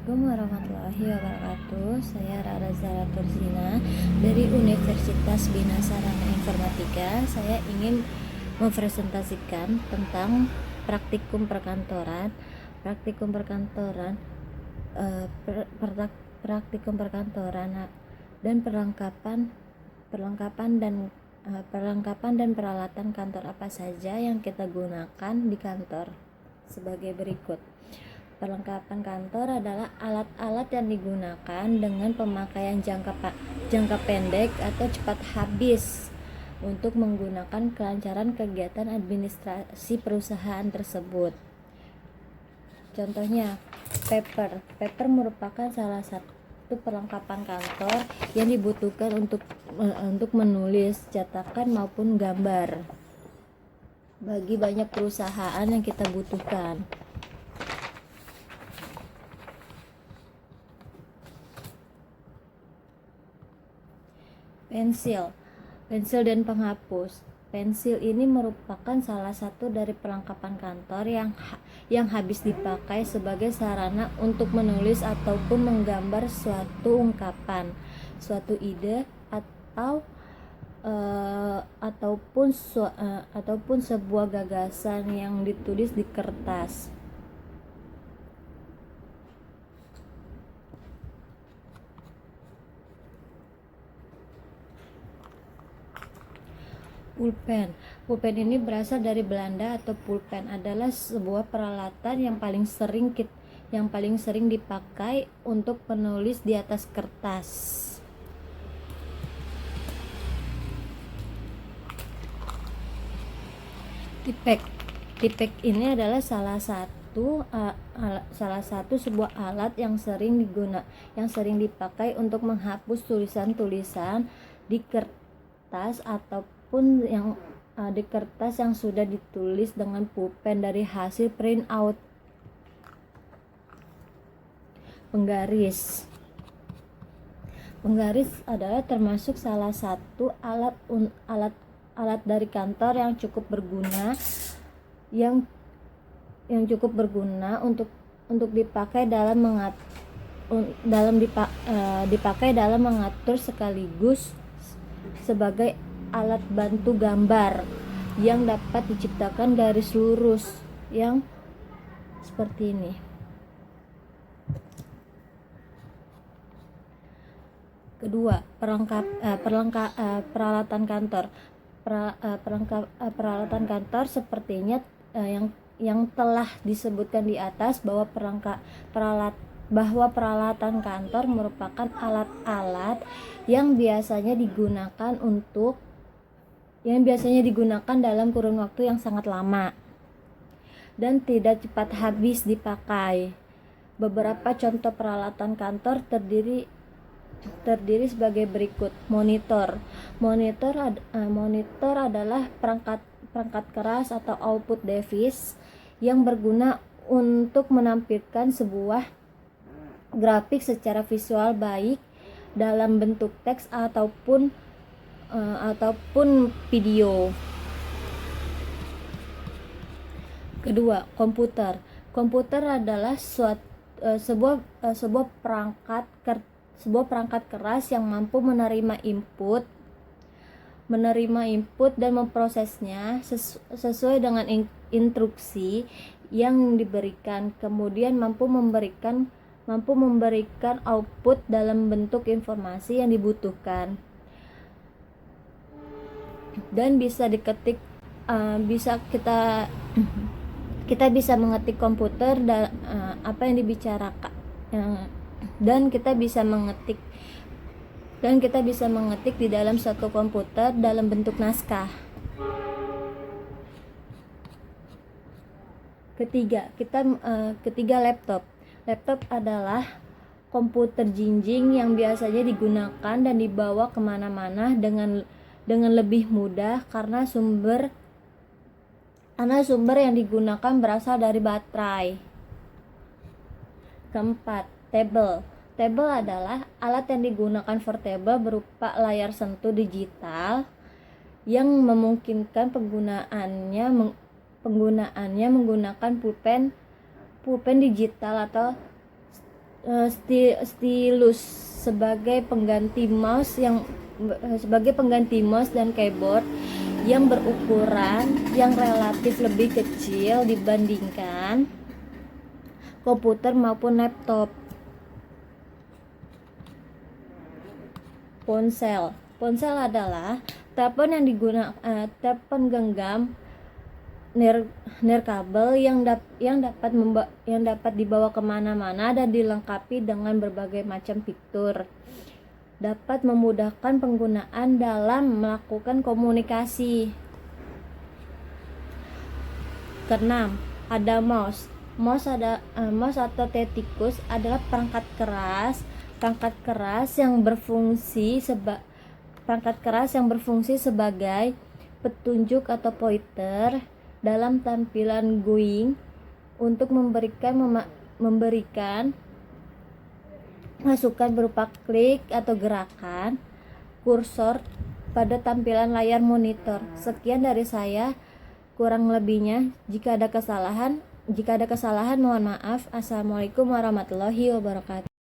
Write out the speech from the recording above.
Assalamualaikum warahmatullahi wabarakatuh. Saya Rara Zara Turzina dari Universitas Bina Sarana Informatika. Saya ingin mempresentasikan tentang praktikum perkantoran. Praktikum perkantoran dan perlengkapan dan peralatan kantor apa saja yang kita gunakan di kantor sebagai berikut. Perlengkapan kantor adalah alat-alat yang digunakan dengan pemakaian jangka pendek atau cepat habis untuk menggunakan kelancaran kegiatan administrasi perusahaan tersebut. Contohnya, paper. Paper merupakan salah satu perlengkapan kantor yang dibutuhkan untuk menulis, cetakan maupun gambar. Bagi banyak perusahaan yang kita butuhkan. Pensil dan penghapus. Pensil ini merupakan salah satu dari perlengkapan kantor yang habis dipakai sebagai sarana untuk menulis ataupun menggambar suatu ungkapan, suatu ide ataupun sebuah gagasan yang ditulis di kertas. Pulpen ini berasal dari Belanda, atau pulpen adalah sebuah peralatan yang paling sering dipakai untuk menulis di atas kertas. Tipek ini adalah salah satu sebuah alat yang sering dipakai untuk menghapus tulisan-tulisan di kertas ataupun di kertas yang sudah ditulis dengan pulpen dari hasil print out. Penggaris adalah termasuk salah satu alat dari kantor yang cukup berguna untuk dipakai dalam mengatur sekaligus sebagai alat bantu gambar yang dapat diciptakan garis lurus yang seperti ini. Kedua, peralatan kantor. Peralatan kantor sepertinya yang telah disebutkan di atas bahwa peralatan kantor merupakan alat-alat yang biasanya digunakan dalam kurun waktu yang sangat lama dan tidak cepat habis dipakai. Beberapa contoh peralatan kantor terdiri sebagai berikut. Monitor adalah perangkat keras atau output device yang berguna untuk menampilkan sebuah grafik secara visual, baik dalam bentuk teks ataupun video. Kedua, komputer adalah sebuah perangkat keras yang mampu menerima input dan memprosesnya sesuai dengan instruksi yang diberikan, kemudian mampu memberikan output dalam bentuk informasi yang dibutuhkan, dan bisa diketik. Kita bisa mengetik komputer apa yang dibicarakan, dan kita bisa mengetik di dalam suatu komputer dalam bentuk naskah. Ketiga, laptop adalah komputer jinjing yang biasanya digunakan dan dibawa kemana-mana dengan lebih mudah karena sumber yang digunakan berasal dari baterai. Keempat, tabel adalah alat yang digunakan for table berupa layar sentuh digital yang memungkinkan penggunaannya menggunakan pulpen digital stylus sebagai pengganti mouse dan keyboard yang berukuran yang relatif lebih kecil dibandingkan komputer maupun laptop. Ponsel adalah telepon telepon genggam nirkabel yang dapat dibawa kemana-mana dan dilengkapi dengan berbagai macam fitur. Dapat memudahkan penggunaan dalam melakukan komunikasi. Keenam, ada mouse. Mouse atau tetikus adalah perangkat keras yang berfungsi sebagai petunjuk atau pointer dalam tampilan GUI untuk memberikan masukan berupa klik atau gerakan kursor pada tampilan layar monitor. Sekian dari saya, kurang lebihnya jika ada kesalahan mohon maaf. Assalamualaikum warahmatullahi wabarakatuh.